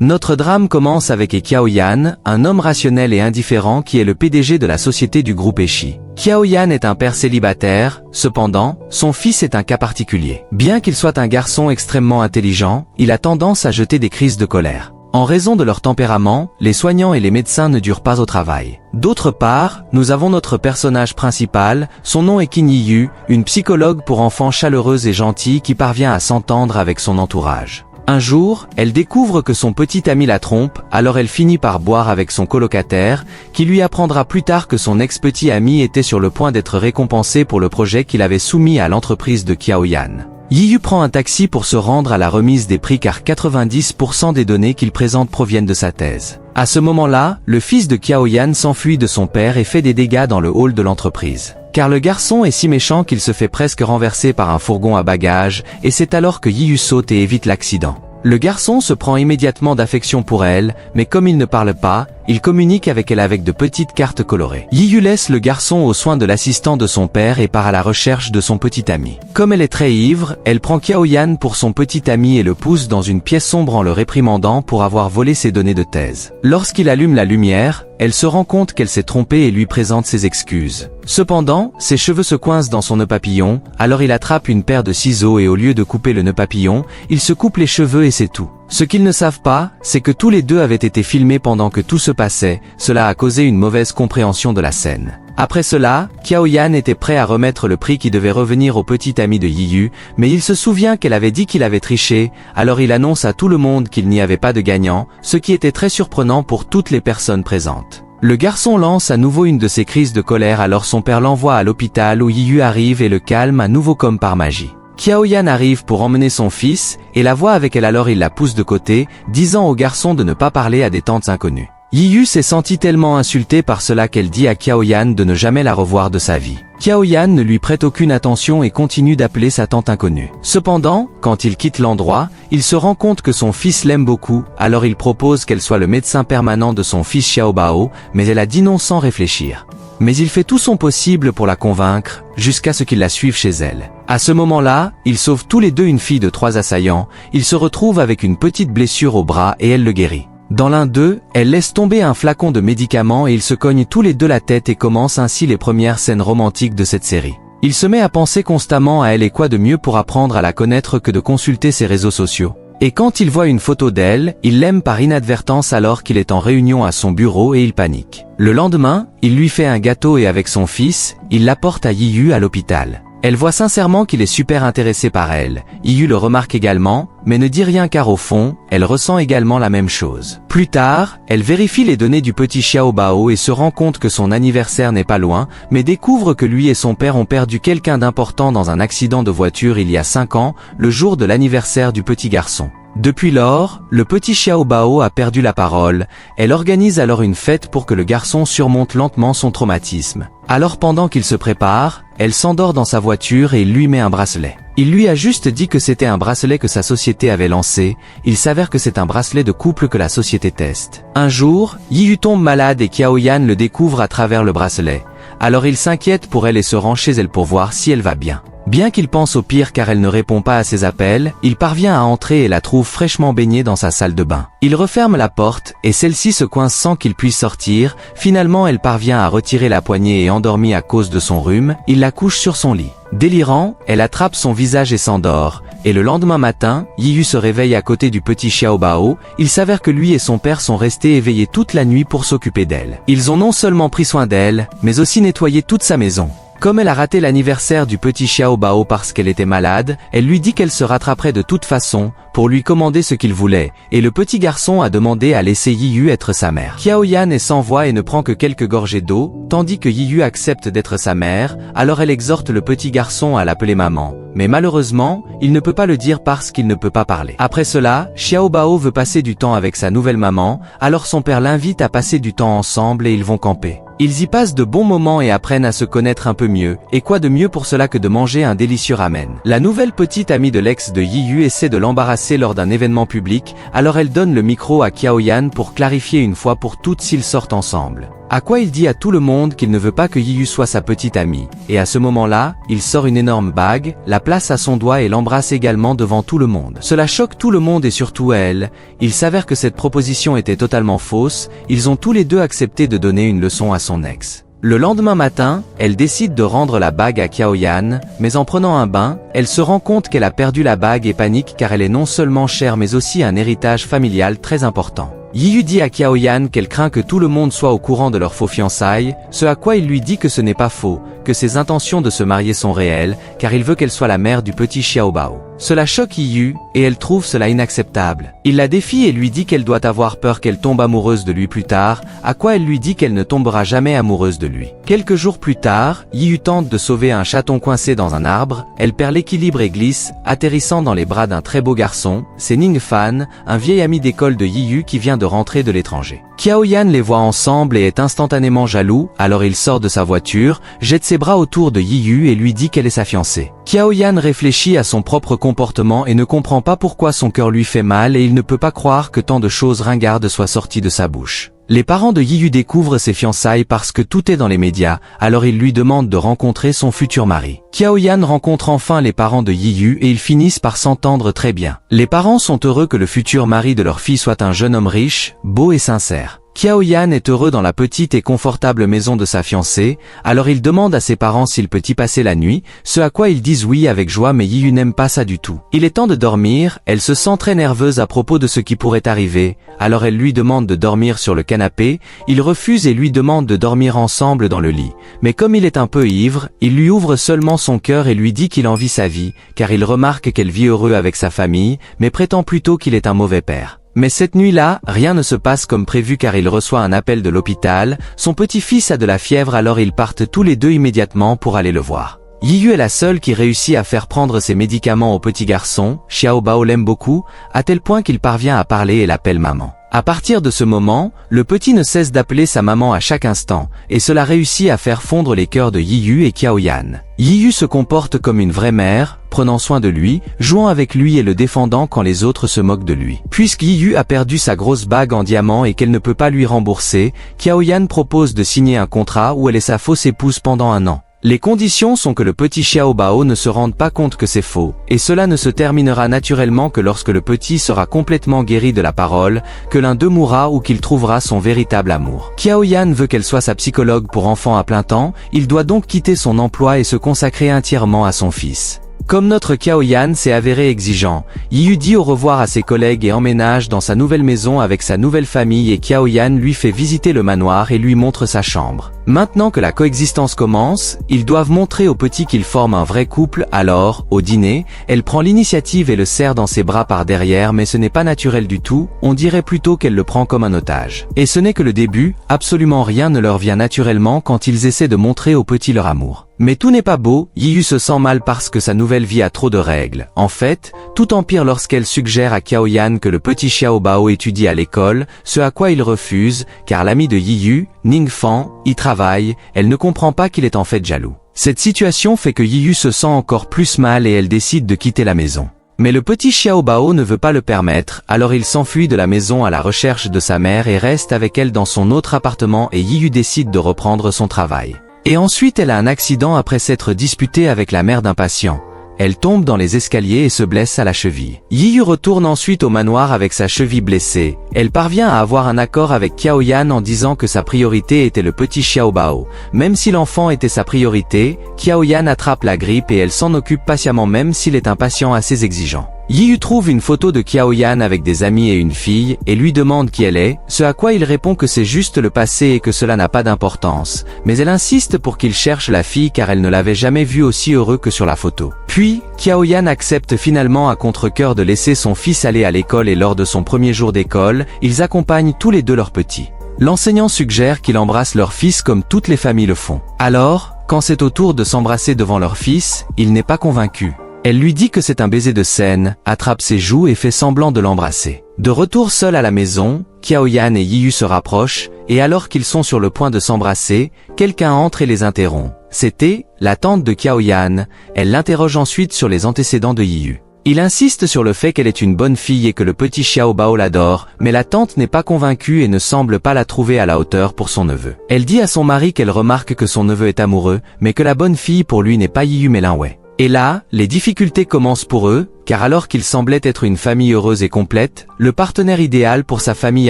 Notre drame commence avec Qiaoyan, un homme rationnel et indifférent qui est le PDG de la société du groupe Eshi. Qiaoyan est un père célibataire, cependant, son fils est un cas particulier. Bien qu'il soit un garçon extrêmement intelligent, il a tendance à jeter des crises de colère. En raison de leur tempérament, les soignants et les médecins ne durent pas au travail. D'autre part, nous avons notre personnage principal, son nom est Qin Yiyu, une psychologue pour enfants chaleureuse et gentille qui parvient à s'entendre avec son entourage. Un jour, elle découvre que son petit ami la trompe, alors elle finit par boire avec son colocataire, qui lui apprendra plus tard que son ex-petit ami était sur le point d'être récompensé pour le projet qu'il avait soumis à l'entreprise de Qiaoyan. Yiyu prend un taxi pour se rendre à la remise des prix car 90% des données qu'il présente proviennent de sa thèse. À ce moment-là, le fils de Qiaoyan s'enfuit de son père et fait des dégâts dans le hall de l'entreprise. Car le garçon est si méchant qu'il se fait presque renverser par un fourgon à bagages, et c'est alors que Yiyu saute et évite l'accident. Le garçon se prend immédiatement d'affection pour elle, mais comme il ne parle pas, il communique avec elle avec de petites cartes colorées. Yiyu laisse le garçon aux soins de l'assistant de son père et part à la recherche de son petit ami. Comme elle est très ivre, elle prend Qiaoyan pour son petit ami et le pousse dans une pièce sombre en le réprimandant pour avoir volé ses données de thèse. Lorsqu'il allume la lumière, elle se rend compte qu'elle s'est trompée et lui présente ses excuses. Cependant, ses cheveux se coincent dans son nœud papillon, alors il attrape une paire de ciseaux et au lieu de couper le nœud papillon, il se coupe les cheveux et c'est tout. Ce qu'ils ne savent pas, c'est que tous les deux avaient été filmés pendant que tout se passait, cela a causé une mauvaise compréhension de la scène. Après cela, Qiaoyan était prêt à remettre le prix qui devait revenir au petit ami de Yiyu, mais il se souvient qu'elle avait dit qu'il avait triché, alors il annonce à tout le monde qu'il n'y avait pas de gagnant, ce qui était très surprenant pour toutes les personnes présentes. Le garçon lance à nouveau une de ses crises de colère alors son père l'envoie à l'hôpital où Yiyu arrive et le calme à nouveau comme par magie. Qiaoyan arrive pour emmener son fils, et la voit avec elle alors il la pousse de côté, disant au garçon de ne pas parler à des tantes inconnues. Yiyu s'est sentie tellement insultée par cela qu'elle dit à Qiaoyan de ne jamais la revoir de sa vie. Qiaoyan ne lui prête aucune attention et continue d'appeler sa tante inconnue. Cependant, quand il quitte l'endroit, il se rend compte que son fils l'aime beaucoup, alors il propose qu'elle soit le médecin permanent de son fils Xiaobao, mais elle a dit non sans réfléchir. Mais il fait tout son possible pour la convaincre, jusqu'à ce qu'il la suive chez elle. À ce moment-là, ils sauvent tous les deux une fille de 3 assaillants, il se retrouve avec une petite blessure au bras et elle le guérit. Dans l'un d'eux, elle laisse tomber un flacon de médicaments et ils se cognent tous les deux la tête et commencent ainsi les premières scènes romantiques de cette série. Il se met à penser constamment à elle et quoi de mieux pour apprendre à la connaître que de consulter ses réseaux sociaux. Et quand il voit une photo d'elle, il l'aime par inadvertance alors qu'il est en réunion à son bureau et il panique. Le lendemain, il lui fait un gâteau et avec son fils, il l'apporte à Yiyu à l'hôpital. Elle voit sincèrement qu'il est super intéressé par elle. Yiyu le remarque également, mais ne dit rien car au fond, elle ressent également la même chose. Plus tard, elle vérifie les données du petit Xiaobao et se rend compte que son anniversaire n'est pas loin, mais découvre que lui et son père ont perdu quelqu'un d'important dans un accident de voiture il y a 5 ans, le jour de l'anniversaire du petit garçon. Depuis lors, le petit Xiaobao a perdu la parole, elle organise alors une fête pour que le garçon surmonte lentement son traumatisme. Alors pendant qu'il se prépare, elle s'endort dans sa voiture et il lui met un bracelet. Il lui a juste dit que c'était un bracelet que sa société avait lancé, il s'avère que c'est un bracelet de couple que la société teste. Un jour, Yiyu tombe malade et Qiaoyan le découvre à travers le bracelet. Alors il s'inquiète pour elle et se rend chez elle pour voir si elle va bien. Bien qu'il pense au pire car elle ne répond pas à ses appels, il parvient à entrer et la trouve fraîchement baignée dans sa salle de bain. Il referme la porte et celle-ci se coince sans qu'il puisse sortir, finalement elle parvient à retirer la poignée et endormie à cause de son rhume, il la couche sur son lit. Délirant, elle attrape son visage et s'endort, et le lendemain matin, Yiyu se réveille à côté du petit Xiaobao, il s'avère que lui et son père sont restés éveillés toute la nuit pour s'occuper d'elle. Ils ont non seulement pris soin d'elle, mais aussi nettoyé toute sa maison. Comme elle a raté l'anniversaire du petit Xiaobao parce qu'elle était malade, elle lui dit qu'elle se rattraperait de toute façon, pour lui commander ce qu'il voulait, et le petit garçon a demandé à laisser Yiyu être sa mère. Qiaoyan est sans voix et ne prend que quelques gorgées d'eau, tandis que Yiyu accepte d'être sa mère, alors elle exhorte le petit garçon à l'appeler maman. Mais malheureusement, il ne peut pas le dire parce qu'il ne peut pas parler. Après cela, Xiaobao veut passer du temps avec sa nouvelle maman, alors son père l'invite à passer du temps ensemble et ils vont camper. Ils y passent de bons moments et apprennent à se connaître un peu mieux, et quoi de mieux pour cela que de manger un délicieux ramen. La nouvelle petite amie de l'ex de Yiyu essaie de l'embarrasser lors d'un événement public, alors elle donne le micro à Qiaoyan pour clarifier une fois pour toutes s'ils sortent ensemble. À quoi il dit à tout le monde qu'il ne veut pas que Yiyu soit sa petite amie. Et à ce moment-là, il sort une énorme bague, la place à son doigt et l'embrasse également devant tout le monde. Cela choque tout le monde et surtout elle. Il s'avère que cette proposition était totalement fausse, ils ont tous les deux accepté de donner une leçon à son ex. Le lendemain matin, elle décide de rendre la bague à Qiaoyan, mais en prenant un bain, elle se rend compte qu'elle a perdu la bague et panique car elle est non seulement chère mais aussi un héritage familial très important. Yiyu dit à Qiaoyan qu'elle craint que tout le monde soit au courant de leur faux fiançailles, ce à quoi il lui dit que ce n'est pas faux, que ses intentions de se marier sont réelles, car il veut qu'elle soit la mère du petit Xiaobao. Cela choque Yiyu, et elle trouve cela inacceptable. Il la défie et lui dit qu'elle doit avoir peur qu'elle tombe amoureuse de lui plus tard, à quoi elle lui dit qu'elle ne tombera jamais amoureuse de lui. Quelques jours plus tard, Yiyu tente de sauver un chaton coincé dans un arbre, elle perd l'équilibre et glisse, atterrissant dans les bras d'un très beau garçon, c'est Ning Fan, un vieil ami d'école de Yiyu qui vient de rentrer de l'étranger. Qiaoyan les voit ensemble et est instantanément jaloux, alors il sort de sa voiture, jette ses bras autour de Yiyu et lui dit qu'elle est sa fiancée. Qiaoyan réfléchit à son propre comportement et ne comprend pas pourquoi son cœur lui fait mal et il ne peut pas croire que tant de choses ringardes soient sorties de sa bouche. Les parents de Yiyu découvrent ses fiançailles parce que tout est dans les médias, alors ils lui demandent de rencontrer son futur mari. Qiaoyan rencontre enfin les parents de Yiyu et ils finissent par s'entendre très bien. Les parents sont heureux que le futur mari de leur fille soit un jeune homme riche, beau et sincère. Qiaoyan est heureux dans la petite et confortable maison de sa fiancée, alors il demande à ses parents s'il peut y passer la nuit, ce à quoi ils disent oui avec joie mais Yiyu n'aime pas ça du tout. Il est temps de dormir, elle se sent très nerveuse à propos de ce qui pourrait arriver, alors elle lui demande de dormir sur le canapé, il refuse et lui demande de dormir ensemble dans le lit. Mais comme il est un peu ivre, il lui ouvre seulement son cœur et lui dit qu'il envie sa vie, car il remarque qu'elle vit heureux avec sa famille, mais prétend plutôt qu'il est un mauvais père. Mais cette nuit-là, rien ne se passe comme prévu car il reçoit un appel de l'hôpital, son petit-fils a de la fièvre alors ils partent tous les deux immédiatement pour aller le voir. Yiyu est la seule qui réussit à faire prendre ses médicaments au petit garçon, Xiaobao l'aime beaucoup, à tel point qu'il parvient à parler et l'appelle maman. À partir de ce moment, le petit ne cesse d'appeler sa maman à chaque instant, et cela réussit à faire fondre les cœurs de Yiyu et Qiaoyan. Yiyu se comporte comme une vraie mère, prenant soin de lui, jouant avec lui et le défendant quand les autres se moquent de lui. Puisque Yiyu a perdu sa grosse bague en diamant et qu'elle ne peut pas lui rembourser, Qiaoyan propose de signer un contrat où elle est sa fausse épouse pendant 1 an. Les conditions sont que le petit Xiaobao ne se rende pas compte que c'est faux, et cela ne se terminera naturellement que lorsque le petit sera complètement guéri de la parole, que l'un d'eux mourra ou qu'il trouvera son véritable amour. Qiaoyan veut qu'elle soit sa psychologue pour enfants à plein temps, il doit donc quitter son emploi et se consacrer entièrement à son fils. Comme notre Qiaoyan s'est avéré exigeant, Yiyu dit au revoir à ses collègues et emménage dans sa nouvelle maison avec sa nouvelle famille et Qiaoyan lui fait visiter le manoir et lui montre sa chambre. Maintenant que la coexistence commence, ils doivent montrer au petit qu'ils forment un vrai couple, alors, au dîner, elle prend l'initiative et le serre dans ses bras par derrière mais ce n'est pas naturel du tout, on dirait plutôt qu'elle le prend comme un otage. Et ce n'est que le début, absolument rien ne leur vient naturellement quand ils essaient de montrer au petit leur amour. Mais tout n'est pas beau, Yiyu se sent mal parce que sa nouvelle vie a trop de règles. En fait, tout empire lorsqu'elle suggère à Qiaoyan que le petit Xiaobao étudie à l'école, ce à quoi il refuse, car l'ami de Yiyu, Ning Fan, y travaille, elle ne comprend pas qu'il est en fait jaloux. Cette situation fait que Yiyu se sent encore plus mal et elle décide de quitter la maison. Mais le petit Xiaobao ne veut pas le permettre, alors il s'enfuit de la maison à la recherche de sa mère et reste avec elle dans son autre appartement et Yiyu décide de reprendre son travail. Et ensuite elle a un accident après s'être disputée avec la mère d'un patient. Elle tombe dans les escaliers et se blesse à la cheville. Yiyu retourne ensuite au manoir avec sa cheville blessée. Elle parvient à avoir un accord avec Qiaoyan en disant que sa priorité était le petit Xiaobao. Même si l'enfant était sa priorité, Qiaoyan attrape la grippe et elle s'en occupe patiemment même s'il est un patient assez exigeant. Yiyu trouve une photo de Qiaoyan avec des amis et une fille, et lui demande qui elle est, ce à quoi il répond que c'est juste le passé et que cela n'a pas d'importance. Mais elle insiste pour qu'il cherche la fille car elle ne l'avait jamais vu aussi heureux que sur la photo. Puis, Qiaoyan accepte finalement à contre-cœur de laisser son fils aller à l'école et lors de son premier jour d'école, ils accompagnent tous les deux leurs petits. L'enseignant suggère qu'il embrasse leur fils comme toutes les familles le font. Alors, quand c'est au tour de s'embrasser devant leur fils, il n'est pas convaincu. Elle lui dit que c'est un baiser de scène, attrape ses joues et fait semblant de l'embrasser. De retour seul à la maison, Qiaoyan et Yiyu se rapprochent, et alors qu'ils sont sur le point de s'embrasser, quelqu'un entre et les interrompt. C'était la tante de Qiaoyan, elle l'interroge ensuite sur les antécédents de Yiyu. Il insiste sur le fait qu'elle est une bonne fille et que le petit Xiao Bao l'adore, mais la tante n'est pas convaincue et ne semble pas la trouver à la hauteur pour son neveu. Elle dit à son mari qu'elle remarque que son neveu est amoureux, mais que la bonne fille pour lui n'est pas Yiyu mais Lin Wei. Et là, les difficultés commencent pour eux, car alors qu'ils semblaient être une famille heureuse et complète, le partenaire idéal pour sa famille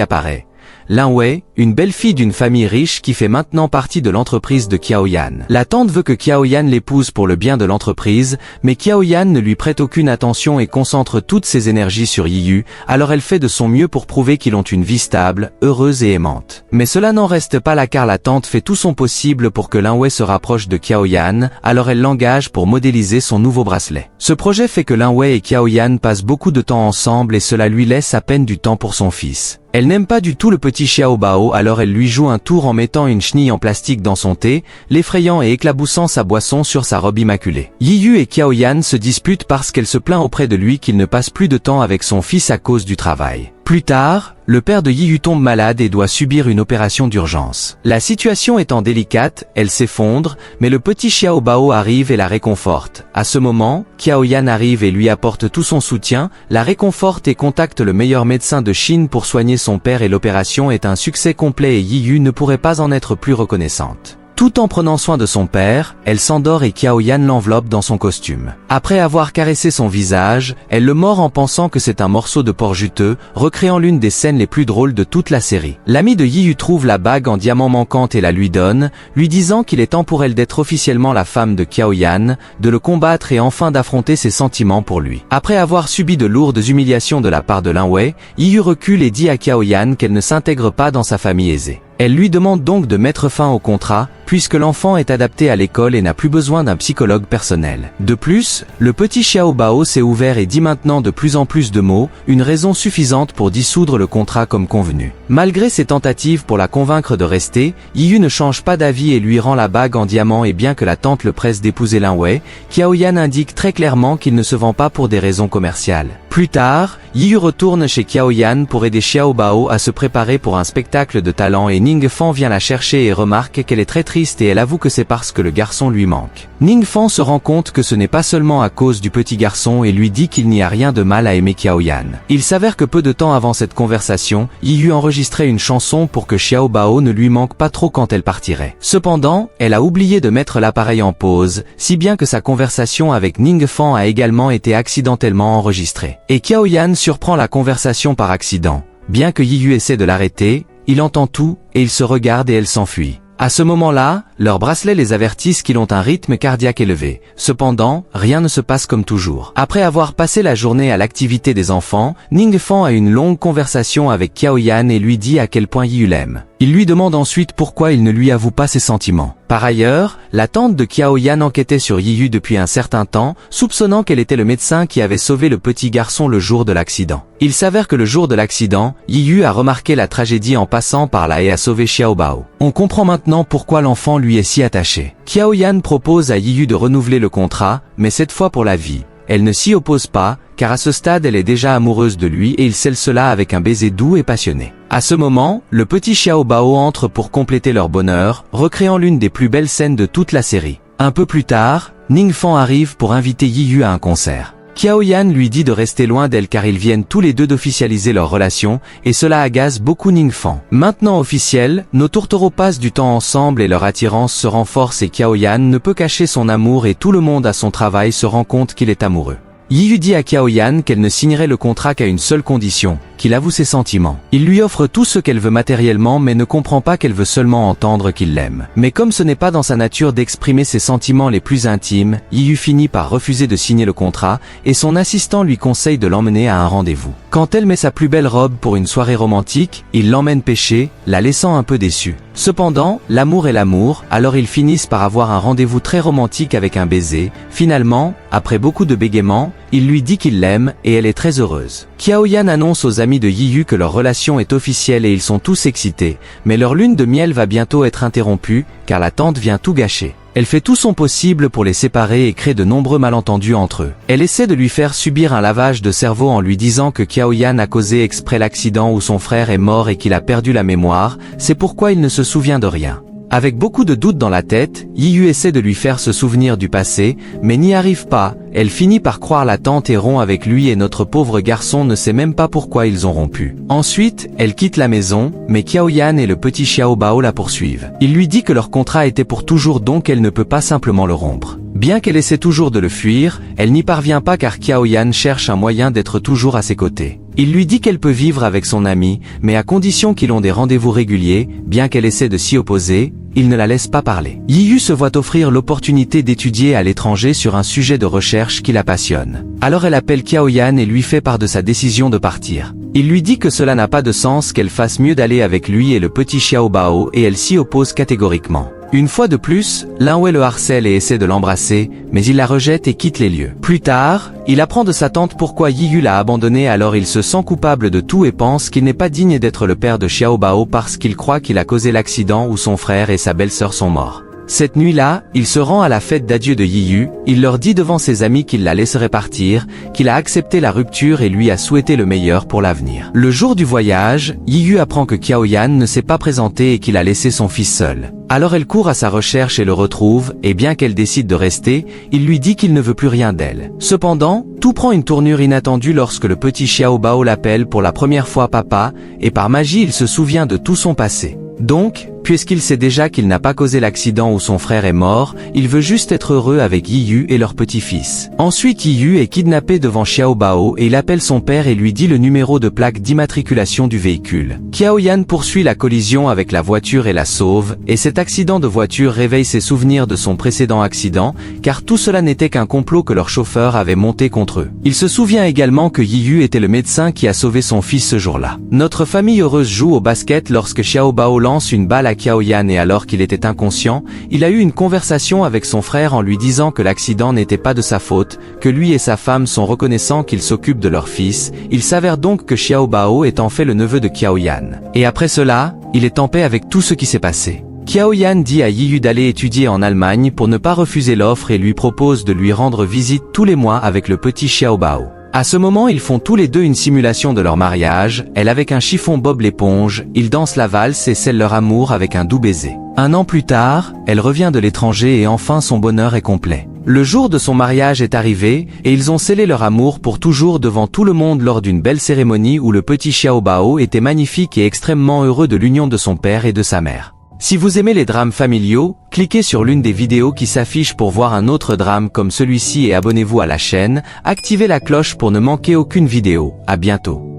apparaît. Lin Wei, une belle fille d'une famille riche qui fait maintenant partie de l'entreprise de Qiao Yan. La tante veut que Qiao Yan l'épouse pour le bien de l'entreprise, mais Qiao Yan ne lui prête aucune attention et concentre toutes ses énergies sur Yiyu, alors elle fait de son mieux pour prouver qu'ils ont une vie stable, heureuse et aimante. Mais cela n'en reste pas là car la tante fait tout son possible pour que Lin Wei se rapproche de Qiao Yan, alors elle l'engage pour modéliser son nouveau bracelet. Ce projet fait que Lin Wei et Qiao Yan passent beaucoup de temps ensemble et cela lui laisse à peine du temps pour son fils. Elle n'aime pas du tout le petit Xiao Bao, alors elle lui joue un tour en mettant une chenille en plastique dans son thé, l'effrayant et éclaboussant sa boisson sur sa robe immaculée. Yiyu et Qiao Yan se disputent parce qu'elle se plaint auprès de lui qu'il ne passe plus de temps avec son fils à cause du travail. Plus tard, le père de Yiyu tombe malade et doit subir une opération d'urgence. La situation étant délicate, elle s'effondre, mais le petit Xiao Bao arrive et la réconforte. À ce moment, Qiao Yan arrive et lui apporte tout son soutien, la réconforte et contacte le meilleur médecin de Chine pour soigner son père et l'opération est un succès complet et Yiyu ne pourrait pas en être plus reconnaissante. Tout en prenant soin de son père, elle s'endort et Qiao Yan l'enveloppe dans son costume. Après avoir caressé son visage, elle le mord en pensant que c'est un morceau de porc juteux, recréant l'une des scènes les plus drôles de toute la série. L'ami de Yiyu trouve la bague en diamant manquante et la lui donne, lui disant qu'il est temps pour elle d'être officiellement la femme de Qiao Yan, de le combattre et enfin d'affronter ses sentiments pour lui. Après avoir subi de lourdes humiliations de la part de Lin Wei, Yiyu recule et dit à Qiao Yan qu'elle ne s'intègre pas dans sa famille aisée. Elle lui demande donc de mettre fin au contrat, puisque l'enfant est adapté à l'école et n'a plus besoin d'un psychologue personnel. De plus, le petit Xiao Bao s'est ouvert et dit maintenant de plus en plus de mots, une raison suffisante pour dissoudre le contrat comme convenu. Malgré ses tentatives pour la convaincre de rester, Yiyu ne change pas d'avis et lui rend la bague en diamant et bien que la tante le presse d'épouser Lin Wei, Qiao Yan indique très clairement qu'il ne se vend pas pour des raisons commerciales. Plus tard, Yiyu retourne chez Qiao Yan pour aider Xiao Bao à se préparer pour un spectacle de talent et Ning Fan vient la chercher et remarque qu'elle est très triste et elle avoue que c'est parce que le garçon lui manque. Ning Fan se rend compte que ce n'est pas seulement à cause du petit garçon et lui dit qu'il n'y a rien de mal à aimer Qiao Yan. Il s'avère que peu de temps avant cette conversation, Yiyu enregistrait une chanson pour que Xiao Bao ne lui manque pas trop quand elle partirait. Cependant, elle a oublié de mettre l'appareil en pause, si bien que sa conversation avec Ning Fan a également été accidentellement enregistrée. Et Qiao Yan surprend la conversation par accident. Bien que Yiyu essaie de l'arrêter, il entend tout, et ils se regardent et elle s'enfuit. À ce moment-là, leurs bracelets les avertissent qu'ils ont un rythme cardiaque élevé. Cependant, rien ne se passe comme toujours. Après avoir passé la journée à l'activité des enfants, Ning Fan a une longue conversation avec Qiao Yan et lui dit à quel point Yiyu l'aime. Il lui demande ensuite pourquoi il ne lui avoue pas ses sentiments. Par ailleurs, la tante de Qiao Yan enquêtait sur Yiyu depuis un certain temps, soupçonnant qu'elle était le médecin qui avait sauvé le petit garçon le jour de l'accident. Il s'avère que le jour de l'accident, Yiyu a remarqué la tragédie en passant par là et a sauvé Xiao Bao. On comprend maintenant pourquoi l'enfant lui est si attaché. Qiao Yan propose à Yiyu de renouveler le contrat, mais cette fois pour la vie. Elle ne s'y oppose pas, car à ce stade elle est déjà amoureuse de lui et il scelle cela avec un baiser doux et passionné. À ce moment, le petit Xiao Bao entre pour compléter leur bonheur, recréant l'une des plus belles scènes de toute la série. Un peu plus tard, Ning Fan arrive pour inviter Yiyu à un concert. Qiao Yan lui dit de rester loin d'elle car ils viennent tous les deux d'officialiser leur relation, et cela agace beaucoup Ning Fan. Maintenant officiel, nos tourtereaux passent du temps ensemble et leur attirance se renforce et Qiao Yan ne peut cacher son amour et tout le monde à son travail se rend compte qu'il est amoureux. Yiyu dit à Qiao Yan qu'elle ne signerait le contrat qu'à une seule condition, qu'il avoue ses sentiments. Il lui offre tout ce qu'elle veut matériellement mais ne comprend pas qu'elle veut seulement entendre qu'il l'aime. Mais comme ce n'est pas dans sa nature d'exprimer ses sentiments les plus intimes, Yiyu finit par refuser de signer le contrat et son assistant lui conseille de l'emmener à un rendez-vous. Quand elle met sa plus belle robe pour une soirée romantique, il l'emmène pêcher, la laissant un peu déçue. Cependant, l'amour est l'amour, alors ils finissent par avoir un rendez-vous très romantique avec un baiser. Finalement, après beaucoup de bégaiements, il lui dit qu'il l'aime et elle est très heureuse. Qiao Yan annonce aux amis de Yiyu que leur relation est officielle et ils sont tous excités, mais leur lune de miel va bientôt être interrompue, car la tante vient tout gâcher. Elle fait tout son possible pour les séparer et crée de nombreux malentendus entre eux. Elle essaie de lui faire subir un lavage de cerveau en lui disant que Qiao Yan a causé exprès l'accident où son frère est mort et qu'il a perdu la mémoire, c'est pourquoi il ne se souvient de rien. Avec beaucoup de doutes dans la tête, Yiyu essaie de lui faire se souvenir du passé, mais n'y arrive pas. Elle finit par croire la tante et rompt avec lui et notre pauvre garçon ne sait même pas pourquoi ils ont rompu. Ensuite, elle quitte la maison, mais Xiaoyan et le petit Xiao Bao la poursuivent. Il lui dit que leur contrat était pour toujours donc elle ne peut pas simplement le rompre. Bien qu'elle essaie toujours de le fuir, elle n'y parvient pas car Xiaoyan cherche un moyen d'être toujours à ses côtés. Il lui dit qu'elle peut vivre avec son ami, mais à condition qu'ils ont des rendez-vous réguliers, bien qu'elle essaie de s'y opposer, il ne la laisse pas parler. Yiyu se voit offrir l'opportunité d'étudier à l'étranger sur un sujet de recherche qui la passionne. Alors elle appelle Xiaoyan et lui fait part de sa décision de partir. Il lui dit que cela n'a pas de sens, qu'elle fasse mieux d'aller avec lui et le petit Xiao Bao et elle s'y oppose catégoriquement. Une fois de plus, Lin Wei le harcèle et essaie de l'embrasser, mais il la rejette et quitte les lieux. Plus tard, il apprend de sa tante pourquoi Yiyu l'a abandonné, alors il se sent coupable de tout et pense qu'il n'est pas digne d'être le père de Xiao Bao parce qu'il croit qu'il a causé l'accident où son frère et sa belle-sœur sont morts. Cette nuit-là, il se rend à la fête d'adieu de Yiyu, il leur dit devant ses amis qu'il la laisserait partir, qu'il a accepté la rupture et lui a souhaité le meilleur pour l'avenir. Le jour du voyage, Yiyu apprend que Xiaoyan ne s'est pas présenté et qu'il a laissé son fils seul. Alors elle court à sa recherche et le retrouve, et bien qu'elle décide de rester, il lui dit qu'il ne veut plus rien d'elle. Cependant, tout prend une tournure inattendue lorsque le petit Xiao Bao l'appelle pour la première fois papa, et par magie il se souvient de tout son passé. Donc, puisqu'il sait déjà qu'il n'a pas causé l'accident où son frère est mort, il veut juste être heureux avec Yiyu et leur petit-fils. Ensuite Yiyu est kidnappé devant Xiao Bao et il appelle son père et lui dit le numéro de plaque d'immatriculation du véhicule. Xiaoyan poursuit la collision avec la voiture et la sauve, et cet accident de voiture réveille ses souvenirs de son précédent accident, car tout cela n'était qu'un complot que leur chauffeur avait monté contre eux. Il se souvient également que Yiyu était le médecin qui a sauvé son fils ce jour-là. Notre famille heureuse joue au basket lorsque Xiao Bao lance une balle à Xiaoyan et alors qu'il était inconscient, il a eu une conversation avec son frère en lui disant que l'accident n'était pas de sa faute, que lui et sa femme sont reconnaissants qu'il s'occupe de leur fils. Il s'avère donc que Xiao Bao est en fait le neveu de Xiaoyan. Et après cela, il est en paix avec tout ce qui s'est passé. Xiaoyan dit à Yiyu d'aller étudier en Allemagne pour ne pas refuser l'offre et lui propose de lui rendre visite tous les mois avec le petit Xiao Bao. À ce moment ils font tous les deux une simulation de leur mariage, elle avec un chiffon Bob l'éponge, ils dansent la valse et scellent leur amour avec un doux baiser. Un an plus tard, elle revient de l'étranger et enfin son bonheur est complet. Le jour de son mariage est arrivé, et ils ont scellé leur amour pour toujours devant tout le monde lors d'une belle cérémonie où le petit Xiao Bao était magnifique et extrêmement heureux de l'union de son père et de sa mère. Si vous aimez les drames familiaux, cliquez sur l'une des vidéos qui s'affiche pour voir un autre drame comme celui-ci et abonnez-vous à la chaîne, activez la cloche pour ne manquer aucune vidéo. À bientôt.